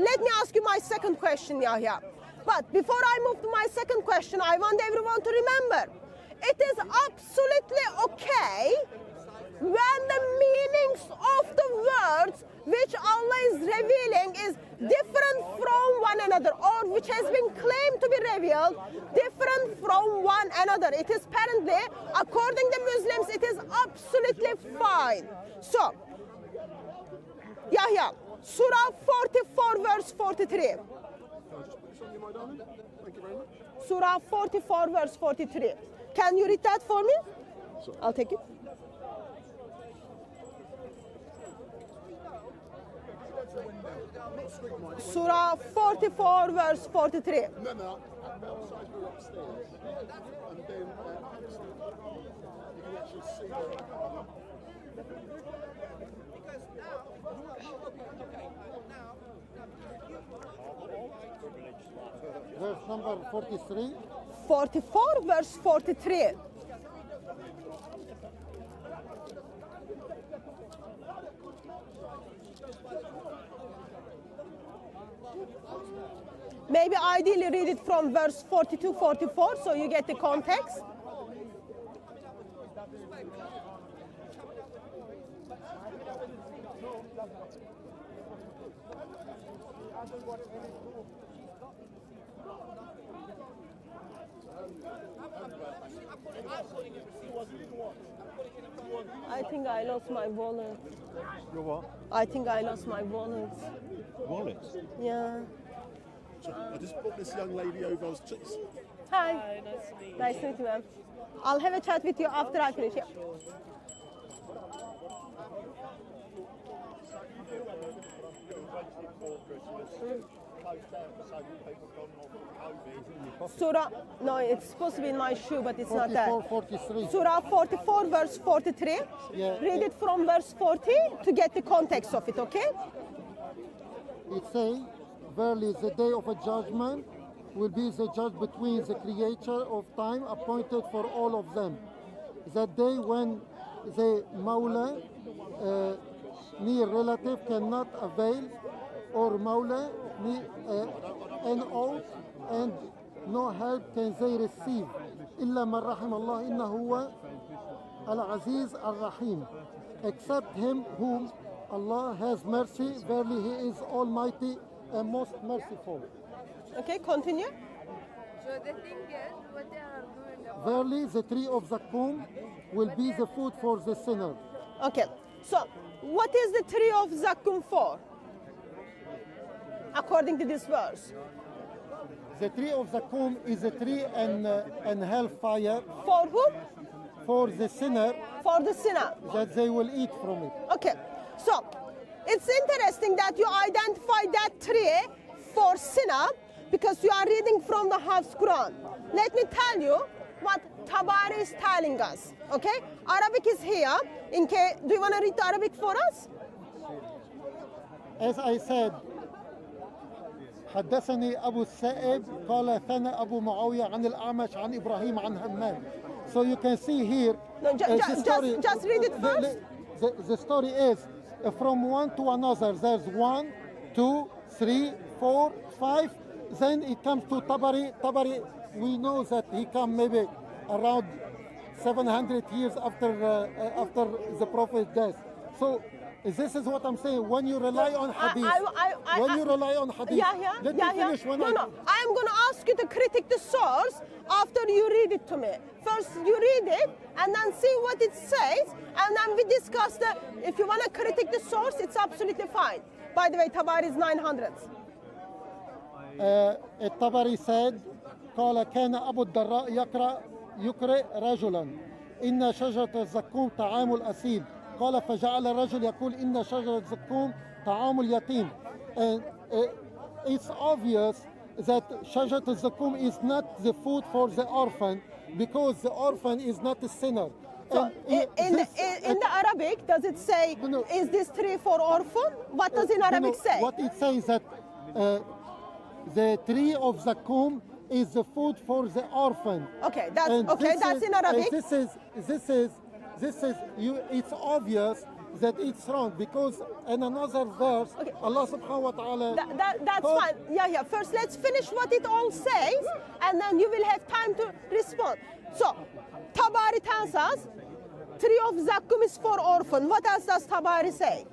let me ask you my second question, Yahya. But before I move to my second question, I want everyone to remember, it is absolutely okay when the meanings of the words which Allah is revealing is different from one another, or which has been claimed to be revealed different from one another. It is apparently, according to Muslims, it is absolutely fine. So, Yahya, Surah 44 verse 43. Surah 44 verse 43. Can you read that for me? I'll take it. Surah 44 verse 43. No, outside we're upstairs. And then you can actually see Verse number 43. 44 verse 43. Maybe ideally read it from verse 42, 44, so you get the context. I think I lost my wallet. Your what? I think I lost my wallet. Wallet? Yeah. I just brought this young lady over. I was Hi. Hi, nice to meet you. Nice to meet you, ma'am. I'll have a chat with you after I finish. Yeah. Surah, no, it's supposed to be in my shoe, but it's not that. 43. Surah 44, verse 43. Yeah. Read it from verse 40 to get the context of it, okay? It says, verily the day of a judgment will be the judge between the creator of time appointed for all of them. That day when the Mawla, near relative, cannot avail, or Mawla, an oath, and no help can they receive. إلا من رحم الله إنه هو العزيز الرحيم. Except him whom Allah has mercy, verily he is almighty and most merciful. Okay, continue. So the thing is, what they are doing. Verily the tree of Zakkum will be the food for the sinner. Okay, so what is the tree of Zakkum for? According to this verse. The tree of Zakkum is a tree and hellfire For who? for the sinner, For the sinner. that they will eat from it. Okay, so it's interesting that you identify that tree for sinner because you are reading from the Hafs Quran. Let me tell you what Tabari is telling us. Okay, Arabic is here. In case, do you want to read the Arabic for us? As I said, حدثني أبو السائب قال ثنى أبو معاوية عن الأعمش عن إبراهيم عن همام. So you can see here. No, the story, just read it first. The story is from one to another. There's 1, 2, 3, 4, 5. Then it comes to Tabari. Tabari, we know that he come maybe around 700 years after the Prophet's death. So this is what I'm saying. When you rely on hadith, Yeah. let me finish. No, I'm going to ask you to critique the source after you read it to me. First, you read it and then see what it says, and then we discuss the. If you want to critique the source, it's absolutely fine. By the way, Tabari is 900s. الطبري said قال كان أبو الدراء يقرأ رجلا إن شجرة الزقوم طعام الأسيل قال فجعل الرجل يقول إن شجرة الزقوم طعام اليتيم. And it's obvious that شجرة الزقوم is not the food for the orphan because the orphan is not a sinner. So in the Arabic, does it say, No. is this tree for orphan? What does in Arabic say? What it says that the tree of Zakkum is the food for the orphan. Okay, that's And okay. this That's is- in Arabic. This is you. It's obvious that it's wrong because in another verse, Okay. Allah subhanahu wa ta'ala. That's told- fine. Yeah. First, let's finish what it all says, and then you will have time to respond. So, Tabari tells us, tree of Zakkum is for orphan. What else does Tabari say?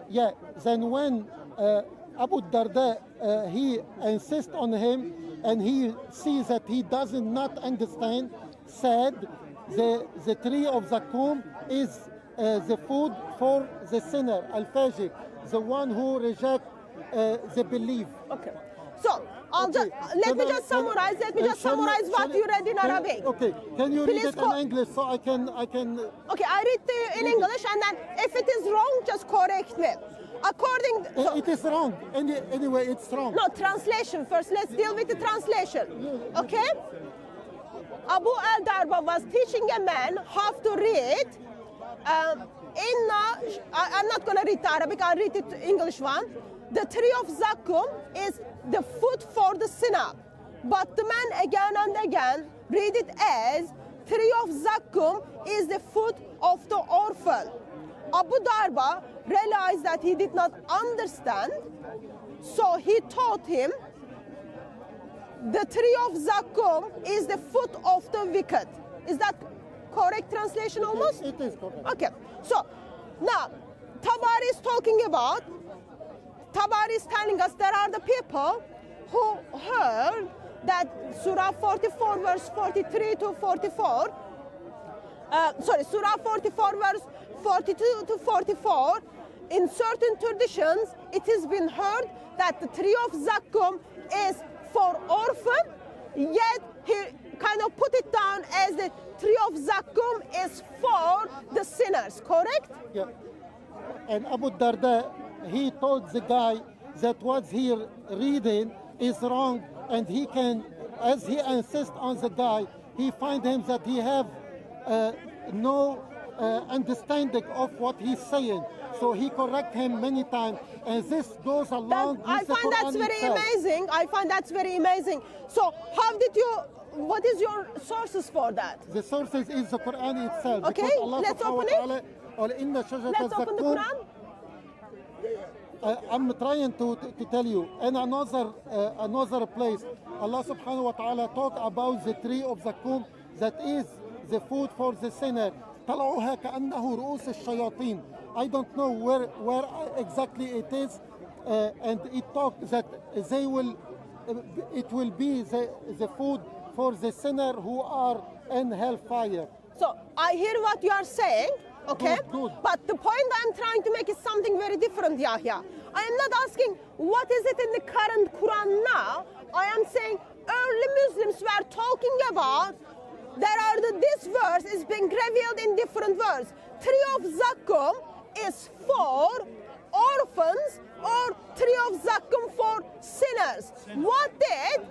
Yeah, then when Abu Darda, he insists on him and he sees that he does not understand, said the tree of Zakkum is the food for the sinner, al-fajir, the one who rejects the belief. Okay. So, I'll Okay, let me can I- just summarize. Let me can- just shall summarize what shall you read in can- Arabic. Okay, can you Please read it co- in English so I can Okay, I read to you in English, and then if it is wrong, just correct me. According so, it is wrong. Anyway, it's wrong. no translation first. Let's deal with the translation. Okay. Abu al-Darba was teaching a man how to read. I'm not going to read the Arabic. I'll read it English one. The tree of Zakkum is the food for the sinner, but the man again and again read it as tree of Zakkum is the food of the orphan. Abu Darba realized that he did not understand, so he taught him the tree of Zakkum is the foot of the wicked. Is that correct translation almost? It is correct. Okay, so now Tabari is talking about, Tabari is telling us there are the people who heard that Surah 44 verse 43 to 44, Surah 44 verse 42 to 44, in certain traditions it has been heard that the tree of Zakkum is for orphan, yet he kind of put it down as the tree of Zakkum is for the sinners, correct? Yeah. And Abu Darda, he told the guy that what he reading is wrong, and he can, as he insists on the guy, he find him that he have no understanding of what he's saying. So he correct him many times, and this goes along I with the find that's Quran very itself. amazing. I find that's very amazing. So how did you, what is your sources for that? The sources is the Quran itself. Okay, because Allah let's subhanahu wa open it. ta'ala, قال إن شجرة Let's open the الزقوم. Quran. I'm trying to tell you, in another place, Allah subhanahu wa ta'ala talk about the tree of Zakkum that is the food for the sinner. طلعوها كأنه رؤوس الشياطين. I don't know where exactly it is, and it talks that it will be the food for the sinner who are in hellfire. So I hear what you are saying, okay? Good. But the point I'm trying to make is something very different, Yahya. I am not asking what is it in the current Quran now. I am saying early Muslims were talking about this verse is being revealed in different verses. Tree of Zakkum is for orphans, or tree of Zakkum for sinners. What did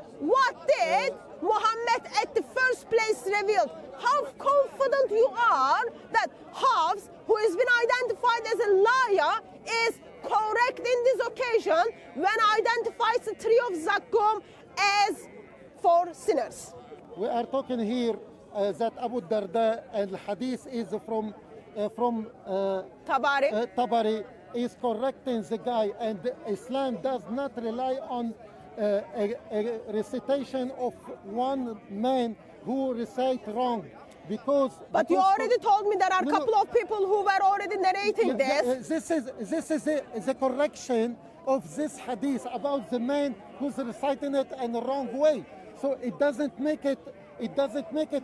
Muhammad at the first place revealed? How confident you are that Hafs, who has been identified as a liar, is correct in this occasion when identifies the tree of Zakkum as for sinners? We are talking here that Abu Darda and the hadith is from Tabari. Tabari is correcting the guy, and Islam does not rely on a recitation of one man who recite wrong, because. But you already told me there are a No, couple of people who were already narrating this. This is a correction of this hadith about the man who's reciting it in the wrong way. So it doesn't make it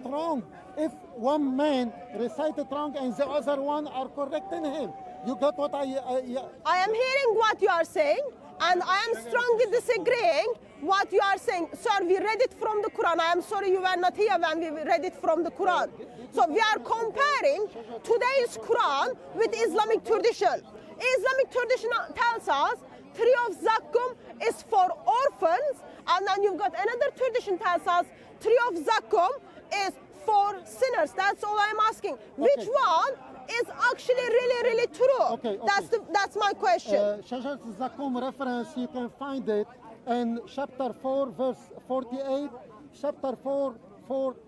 wrong if one man recited wrong and the other one are correcting him. You got what I am hearing what you are saying, and I am strongly disagreeing what you are saying. Sir, we read it from the Quran. I am sorry you were not here when we read it from the Quran. So we are comparing today's Quran with Islamic tradition. Islamic tradition tells us tree of Zakkum is for orphans, and then you've got another tradition tells us tree of Zakkum is for sinners. That's all I'm asking. Which one is actually really true? Okay. That's my question. Shajarat Zakkum reference, you can find it in chapter 4 verse 48, chapter 4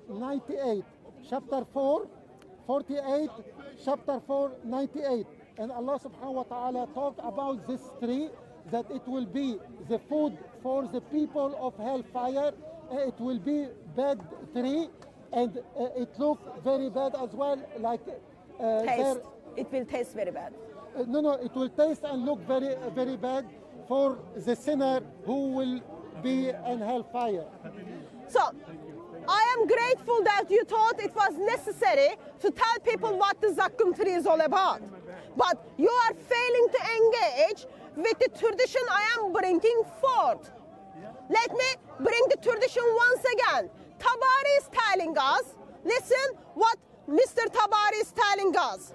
98, chapter 4 48, chapter 4, 98. And Allah subhanahu wa ta'ala talked about this tree, that it will be the food for the people of hellfire. It will be bad tree, and it looks very bad as well, like Taste. It will taste very bad. no, it will taste and look very, very bad for the sinner who will be in hellfire. So, I am grateful that you thought it was necessary to tell people what the Zakkum tree is all about. But you are failing to engage with the tradition I am bringing forth. Let me bring the tradition once again. Tabari is telling us, listen what Mr. Tabari is telling us.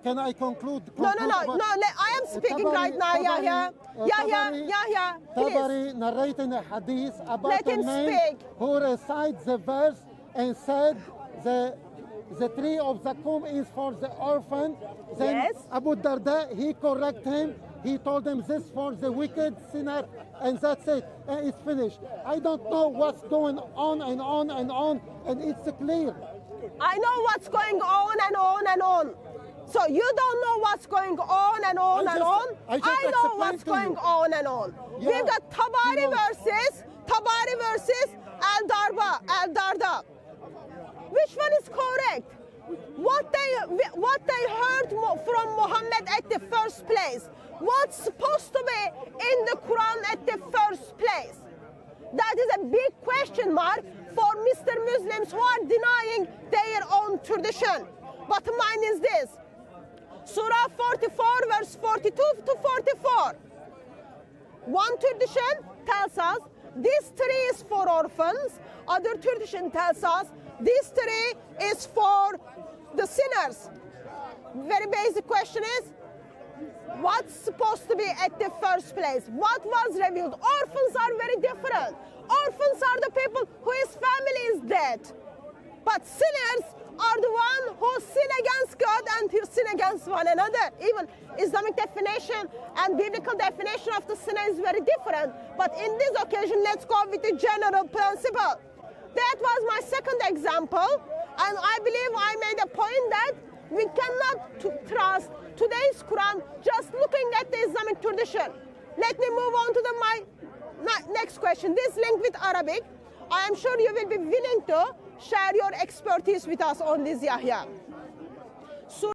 Can I conclude? No, I am speaking right now, Yahya. Yahya, please. Tabari narrating a hadith about Let a him man speak. who recites the verse and said the tree of Zakkum is for the orphan. Then Yes. Abu Darda, he correct him. He told him this for the wicked sinner, and that's it. And it's finished. I don't know what's going on and on and on, and it's clear. I know what's going on and on and on. So you don't know what's going on and on and on. I just I know explained what's to going you. on and on. Yeah. We've got Tabari You know. verses, Al Darda. Which one is correct? What they heard from Muhammad at the first place, what's supposed to be in the Quran at the first place? That is a big question mark for Mr. Muslims who are denying their own tradition. Bottom line is this. Surah 44 verse 42 to 44. One tradition tells us this tree is for orphans. Other tradition tells us this tree is for the sinners. Very basic question is, what's supposed to be at the first place? What was revealed? Orphans are very different. Orphans are the people whose family is dead. But sinners are the one who sin against God and who sin against one another. Even Islamic definition and biblical definition of the sinner is very different. But in this occasion, let's go with the general principle. That was my second example. And I believe I made a point that we cannot trust today's Quran just looking at the Islamic tradition. Let me move on to my next question. This link with Arabic. I am sure you will be willing to share your expertise with us on this, Yahya.